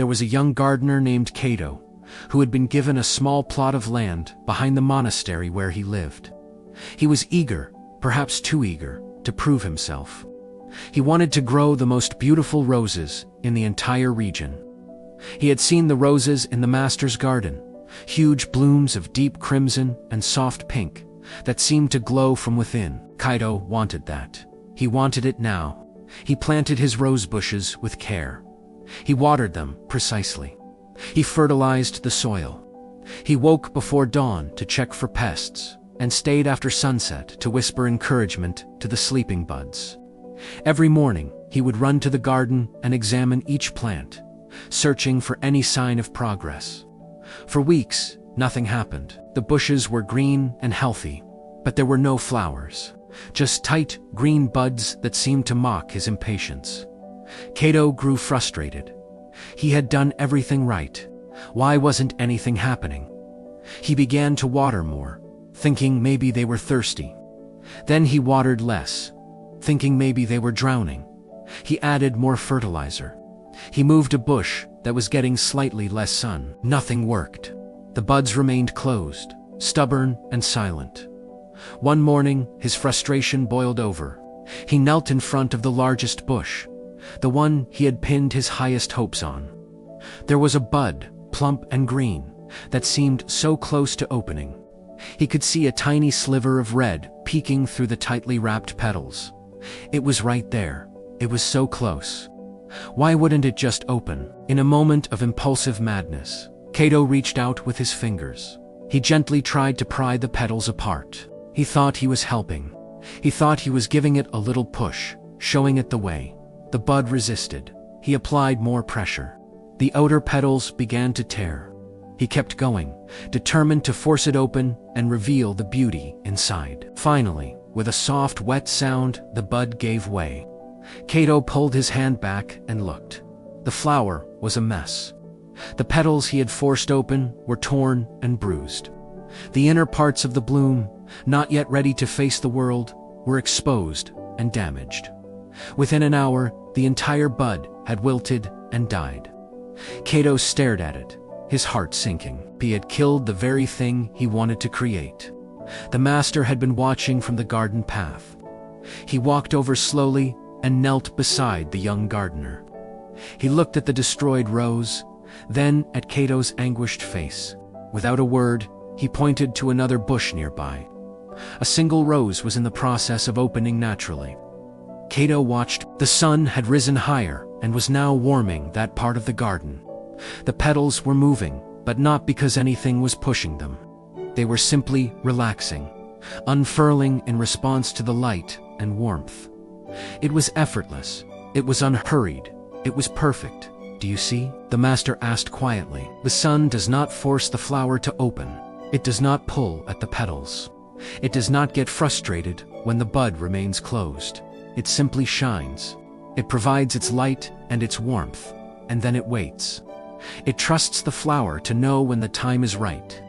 there was a young gardener named Cato, who had been given a small plot of land behind the monastery where he lived. He was eager, perhaps too eager, to prove himself. He wanted to grow the most beautiful roses in the entire region. He had seen the roses in the master's garden, huge blooms of deep crimson and soft pink that seemed to glow from within. Cato wanted that. He wanted it now. He planted his rose bushes with care. He watered them precisely. He fertilized the soil. He woke before dawn to check for pests, and stayed after sunset to whisper encouragement to the sleeping buds. Every morning, he would run to the garden and examine each plant, searching for any sign of progress. For weeks, nothing happened. The bushes were green and healthy, but there were no flowers, just tight, green buds that seemed to mock his impatience. Cato grew frustrated. He had done everything right. Why wasn't anything happening? He began to water more, thinking maybe they were thirsty. Then he watered less, thinking maybe they were drowning. He added more fertilizer. He moved a bush that was getting slightly less sun. Nothing worked. The buds remained closed, stubborn and silent. One morning, his frustration boiled over. He knelt in front of the largest bush, the one he had pinned his highest hopes on. There was a bud, plump and green, that seemed so close to opening. He could see a tiny sliver of red peeking through the tightly wrapped petals. It was right there. It was so close. Why wouldn't it just open? In a moment of impulsive madness, Cato reached out with his fingers. He gently tried to pry the petals apart. He thought he was helping. He thought he was giving it a little push, showing it the way. The bud resisted. He applied more pressure. The outer petals began to tear. He kept going, determined to force it open and reveal the beauty inside. Finally, with a soft, wet sound, the bud gave way. Cato pulled his hand back and looked. The flower was a mess. The petals he had forced open were torn and bruised. The inner parts of the bloom, not yet ready to face the world, were exposed and damaged. Within an hour, the entire bud had wilted and died. Cato stared at it, his heart sinking. He had killed the very thing he wanted to create. The master had been watching from the garden path. He walked over slowly and knelt beside the young gardener. He looked at the destroyed rose, then at Cato's anguished face. Without a word, he pointed to another bush nearby. A single rose was in the process of opening naturally. Cato watched. The sun had risen higher and was now warming that part of the garden. The petals were moving, but not because anything was pushing them. They were simply relaxing, unfurling in response to the light and warmth. It was effortless. It was unhurried. It was perfect. Do you see? The master asked quietly. The sun does not force the flower to open. It does not pull at the petals. It does not get frustrated when the bud remains closed. It simply shines. It provides its light and its warmth, and then it waits. It trusts the flower to know when the time is right.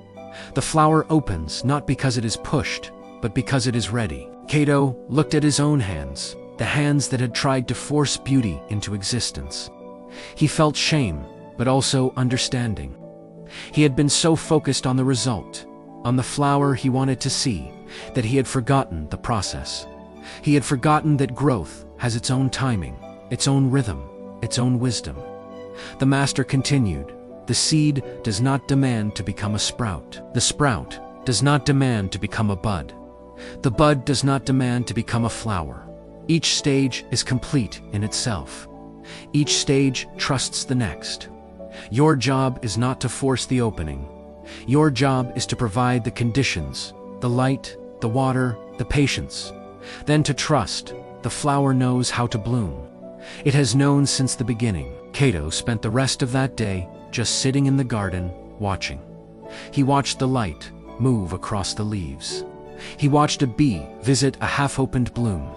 The flower opens not because it is pushed, but because it is ready. Cato looked at his own hands, the hands that had tried to force beauty into existence. He felt shame, but also understanding. He had been so focused on the result, on the flower he wanted to see, that he had forgotten the process. He had forgotten that growth has its own timing, its own rhythm, its own wisdom. The master continued, the seed does not demand to become a sprout. The sprout does not demand to become a bud. The bud does not demand to become a flower. Each stage is complete in itself. Each stage trusts the next. Your job is not to force the opening. Your job is to provide the conditions, the light, the water, the patience. Then to trust, the flower knows how to bloom. It has known since the beginning. Cato spent the rest of that day just sitting in the garden, watching. He watched the light move across the leaves. He watched a bee visit a half-opened bloom.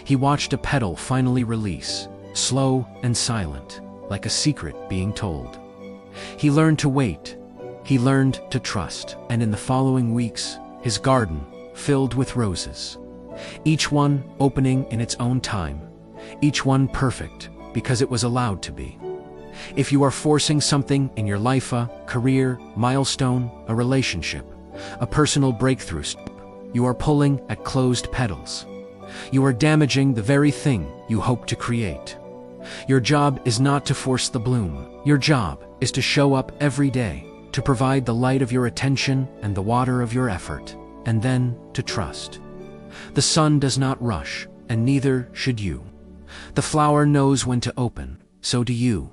He watched a petal finally release, slow and silent, like a secret being told. He learned to wait. He learned to trust. And in the following weeks, his garden filled with roses. Each one opening in its own time. Each one perfect because it was allowed to be. If you are forcing something in your life, a career, milestone, a relationship, a personal breakthrough, you are pulling at closed pedals. You are damaging the very thing you hope to create. Your job is not to force the bloom. Your job is to show up every day, to provide the light of your attention and the water of your effort, and then to trust. The sun does not rush, and neither should you. The flower knows when to open, so do you.